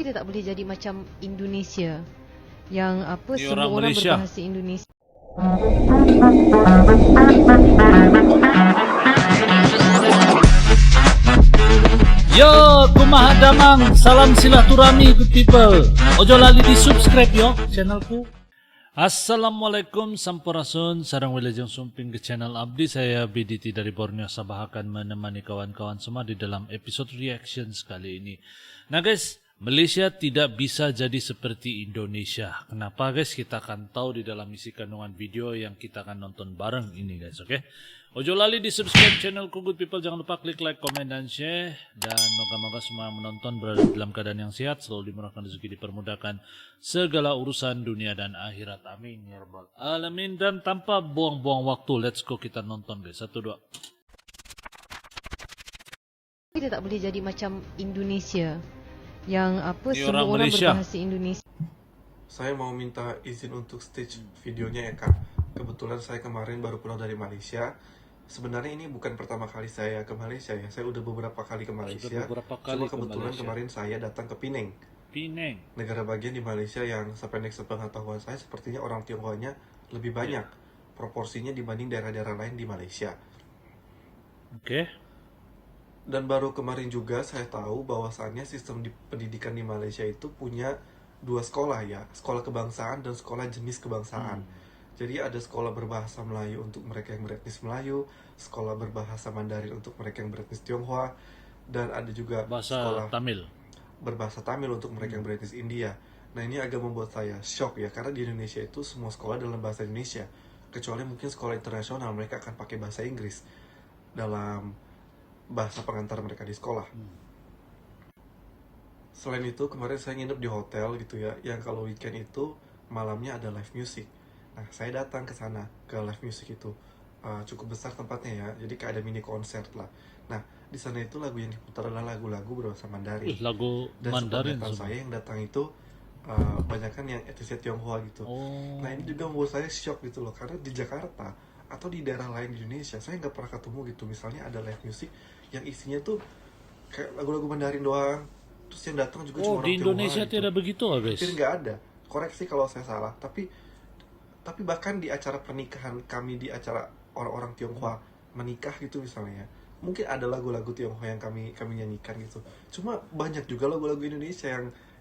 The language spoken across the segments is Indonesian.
Kita tak boleh jadi macam Indonesia yang apa Ni semua orang orang Malaysia. berbahasa Indonesia. Yo, kumaha damang, salam silaturahmi good people. Ojo lali di subscribe yo channelku. Assalamualaikum sampurasun, sarang wilajeng sumping ke channel Abdi. Saya BDT dari Borneo Sabah akan menemani kawan-kawan semua di dalam episode reactions kali ini. Nah guys, Malaysia tidak bisa jadi seperti Indonesia. Kenapa guys? Kita akan tahu di dalam isi kandungan video yang kita akan nonton bareng ini guys, oke? Ojo lali di subscribe channelku good people, jangan lupa klik like, comment, dan share. Dan moga-moga semua yang menonton berada dalam keadaan yang sehat, selalu dimurahkan rezeki, dipermudahkan segala urusan dunia dan akhirat. Amin ya rabbal alamin. Dan tanpa buang-buang waktu, let's go kita nonton guys. 1, 2. Kita tak boleh jadi macam Indonesia yang apa Ni semua orang orang Malaysia. berbahasa Indonesia. Saya mau minta izin untuk stage videonya ya kak. Kebetulan saya kemarin baru pulang dari Malaysia. Sebenarnya ini bukan pertama kali saya ke Malaysia ya. Saya udah beberapa kali ke Malaysia. beberapa kali Cuma ke kebetulan Malaysia. kemarin saya datang ke Penang, Penang. negara bagian di Malaysia yang sependek sepengetahuan saya sepertinya orang Tionghoanya lebih banyak proporsinya dibanding daerah-daerah lain di Malaysia. Oke. Dan baru kemarin juga saya tahu bahwasannya sistem pendidikan di Malaysia itu punya dua sekolah ya, sekolah kebangsaan dan sekolah jenis kebangsaan. Jadi ada sekolah berbahasa Melayu untuk mereka yang beretnis Melayu, sekolah berbahasa Mandarin untuk mereka yang beretnis Tionghoa, dan ada juga Bahasa sekolah Tamil. berbahasa Tamil untuk mereka yang beretnis India. Nah ini agak membuat saya shock ya, karena di Indonesia itu semua sekolah dalam bahasa Indonesia, kecuali mungkin sekolah internasional mereka akan pakai bahasa Inggris dalam bahasa pengantar mereka di sekolah. Selain itu kemarin saya nginep di hotel gitu ya, yang kalau weekend itu malamnya ada live music. Nah saya datang ke sana, ke live music itu cukup besar tempatnya ya, jadi kayak ada mini konser lah. Nah di sana itu lagu yang diputar adalah lagu-lagu berbahasa Mandarin. Lagu Dan Mandarin sepenglihatan semua. saya yang datang itu banyakan yang etnisnya Tionghoa gitu. Oh. Nah ini juga membuat saya shock gitu loh, karena di Jakarta atau di daerah lain di Indonesia saya nggak pernah ketemu gitu. Misalnya ada live music yang isinya tuh kayak lagu-lagu Mandarin doang, terus yang datang juga cuma orang di Indonesia Tionghoa gitu. tidak begitu guys. Hampir nggak ada. Koreksi kalau saya salah. Tapi bahkan di acara pernikahan kami, di acara orang-orang Tionghoa menikah gitu misalnya, mungkin ada lagu-lagu Tionghoa yang kami nyanyikan gitu. Cuma banyak juga lagu-lagu Indonesia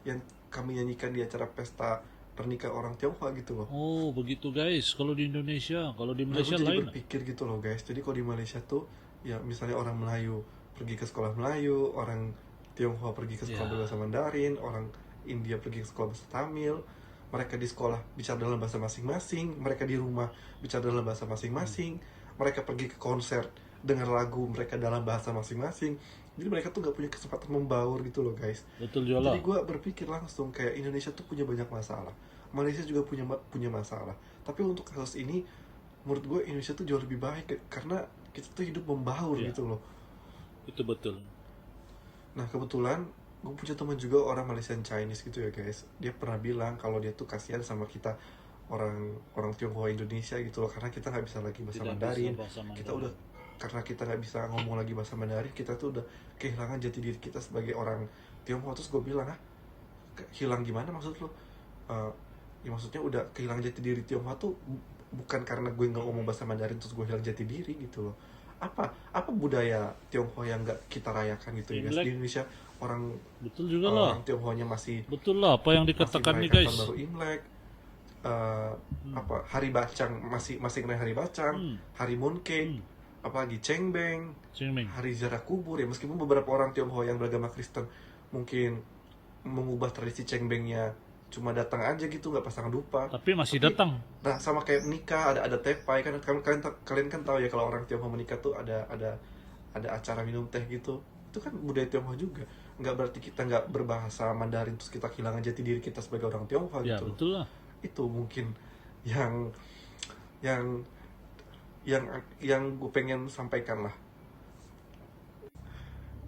yang kami nyanyikan di acara pesta pernikahan orang Tionghoa gitu loh. Oh begitu guys, kalau di Indonesia, kalau di Nah, Malaysia aku jadi lain. berpikir gitu loh guys. Jadi kalau di Malaysia tuh ya misalnya orang Melayu pergi ke sekolah Melayu, orang Tionghoa pergi ke sekolah Ya. berbahasa Mandarin, orang India pergi ke sekolah bahasa Tamil. Mereka di sekolah bicara dalam bahasa masing-masing, mereka di rumah bicara dalam bahasa masing-masing, mereka pergi ke konser dengar lagu mereka dalam bahasa masing-masing. Jadi mereka tuh gak punya kesempatan membaur gitu loh guys. Betul juga. Jadi gue berpikir langsung kayak Indonesia tuh punya banyak masalah, Malaysia juga punya masalah. Tapi untuk kasus ini menurut gue Indonesia tuh jauh lebih baik karena kita tuh hidup membaur Ya. gitu loh. Itu betul. Nah kebetulan gue punya teman juga orang Malaysian Chinese gitu ya guys. Dia pernah bilang kalau dia tuh kasihan sama kita orang Tionghoa Indonesia gitu loh, karena kita nggak bisa lagi bahasa Tidak Mandarin. bisa bahasa Mandarin. Kita udah, karena kita nggak bisa ngomong lagi bahasa Mandarin, kita tuh udah kehilangan jati diri kita sebagai orang Tionghoa. Terus gue bilang, hilang gimana maksud lo? Ya maksudnya udah kehilangan jati diri Tionghoa tuh bukan karena gue nggak ngomong bahasa Mandarin terus gue hilang jati diri gitu loh. Apa budaya Tionghoa yang nggak kita rayakan gitu ya guys? Imlek. Di Indonesia orang Betul juga lah. orang Tionghoanya masih Betul lah apa yang dikatakan nih merayakan guys. tahun baru Imlek, hari bacang masih ngerayain hari bacang, hari mooncake, apalagi cengbeng, Cingming. hari ziarah kubur ya. Meskipun beberapa orang Tionghoa yang beragama Kristen mungkin mengubah tradisi cengbengnya cuma datang aja gitu, nggak pasangan dupa. Tapi masih datang. Nah sama kayak nikah ada tepai kan, kalian kan tahu ya kalau orang Tionghoa menikah tuh ada acara minum teh gitu. Itu kan budaya Tionghoa juga. Nggak berarti kita nggak berbahasa Mandarin terus kita kehilangan jati diri kita sebagai orang Tionghoa Ya gitu. betul lah. Itu mungkin yang gue pengen sampaikan lah.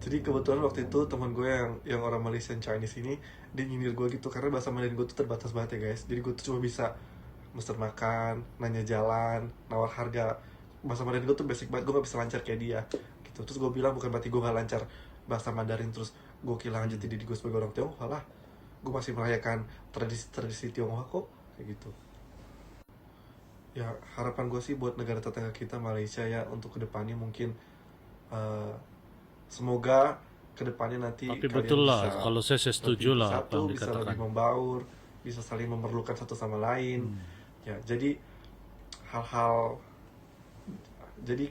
Jadi kebetulan waktu itu teman gue yang orang Malaysian Chinese ini, dia nyindir gue gitu karena bahasa Mandarin gue tuh terbatas banget ya guys. Jadi gue tuh cuma bisa mesen makan, nanya jalan, nawar harga. Bahasa Mandarin gue tuh basic banget, gue gak bisa lancar kayak dia gitu. Terus gue bilang bukan berarti gue gak lancar bahasa Mandarin terus gue kehilangan jati diri gue sebagai orang Tionghoa lah. gue masih merayakan tradisi Tionghoa kok, kayak gitu. Ya harapan gue sih buat negara tetangga kita Malaysia ya, untuk kedepannya mungkin semoga kedepannya nanti Tapi kalian betul lah, bisa kalau saya setuju lebih lah apa satu, yang bisa dikatakan. lebih membaur, bisa saling memerlukan satu sama lain. Ya jadi hal-hal, jadi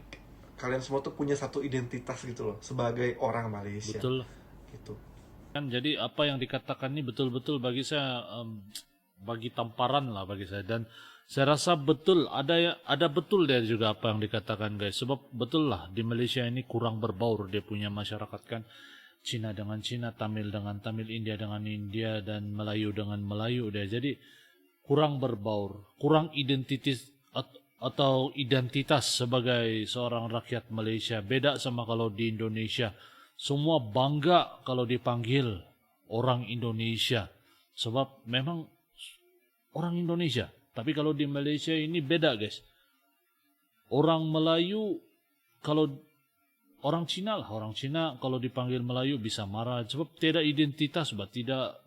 kalian semua tuh punya satu identitas gitu loh sebagai orang Malaysia. Betul. Gitu. Kan jadi apa yang dikatakan ini betul-betul bagi saya bagi tamparan lah bagi saya, dan saya rasa betul ada betul dia juga apa yang dikatakan guys, sebab betul lah di Malaysia ini kurang berbaur, dia punya masyarakat kan, Cina dengan Cina, Tamil dengan Tamil, India dengan India, dan Melayu dengan Melayu dia, jadi kurang berbaur, kurang identitas atau identitas sebagai seorang rakyat Malaysia. Beda sama kalau di Indonesia, semua bangga kalau dipanggil orang Indonesia, sebab memang orang Indonesia. Tapi kalau di Malaysia ini beda guys. Orang Melayu, kalau orang Cina lah, orang Cina kalau dipanggil Melayu bisa marah, sebab tidak identitas, bah, tidak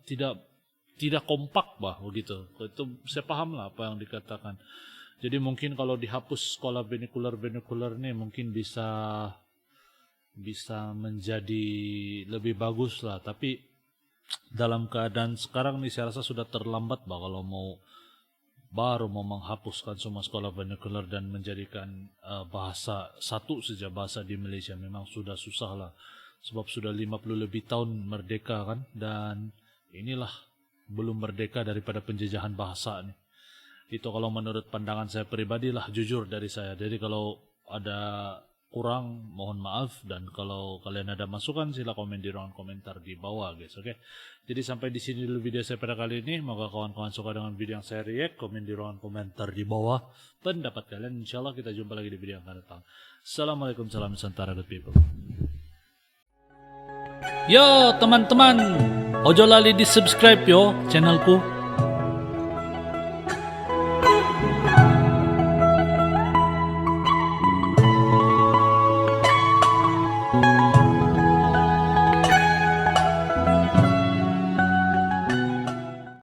kompak bah begitu. Itu saya paham lah apa yang dikatakan. Jadi mungkin kalau dihapus sekolah vernacular ini mungkin bisa menjadi lebih bagus lah. Tapi dalam keadaan sekarang nih saya rasa sudah terlambat bah kalau baru mau menghapuskan semua sekolah vernacular dan menjadikan bahasa satu saja bahasa di Malaysia. Memang sudah susah lah, sebab sudah 50 lebih tahun merdeka kan, dan inilah belum merdeka daripada penjajahan bahasa nih. Itu kalau menurut pandangan saya pribadi lah, jujur dari saya. Jadi kalau ada kurang mohon maaf, dan kalau kalian ada masukan sila komen di ruang komentar di bawah guys, oke? Jadi sampai di sini dulu video saya pada kali ini. Moga kawan-kawan suka dengan video yang saya react. Komen di ruang komentar di bawah pendapat kalian. Insyaallah kita jumpa lagi di video yang akan datang. Assalamualaikum, salam Nusantara good people. Yo teman-teman, ojo lali di subscribe yo channelku.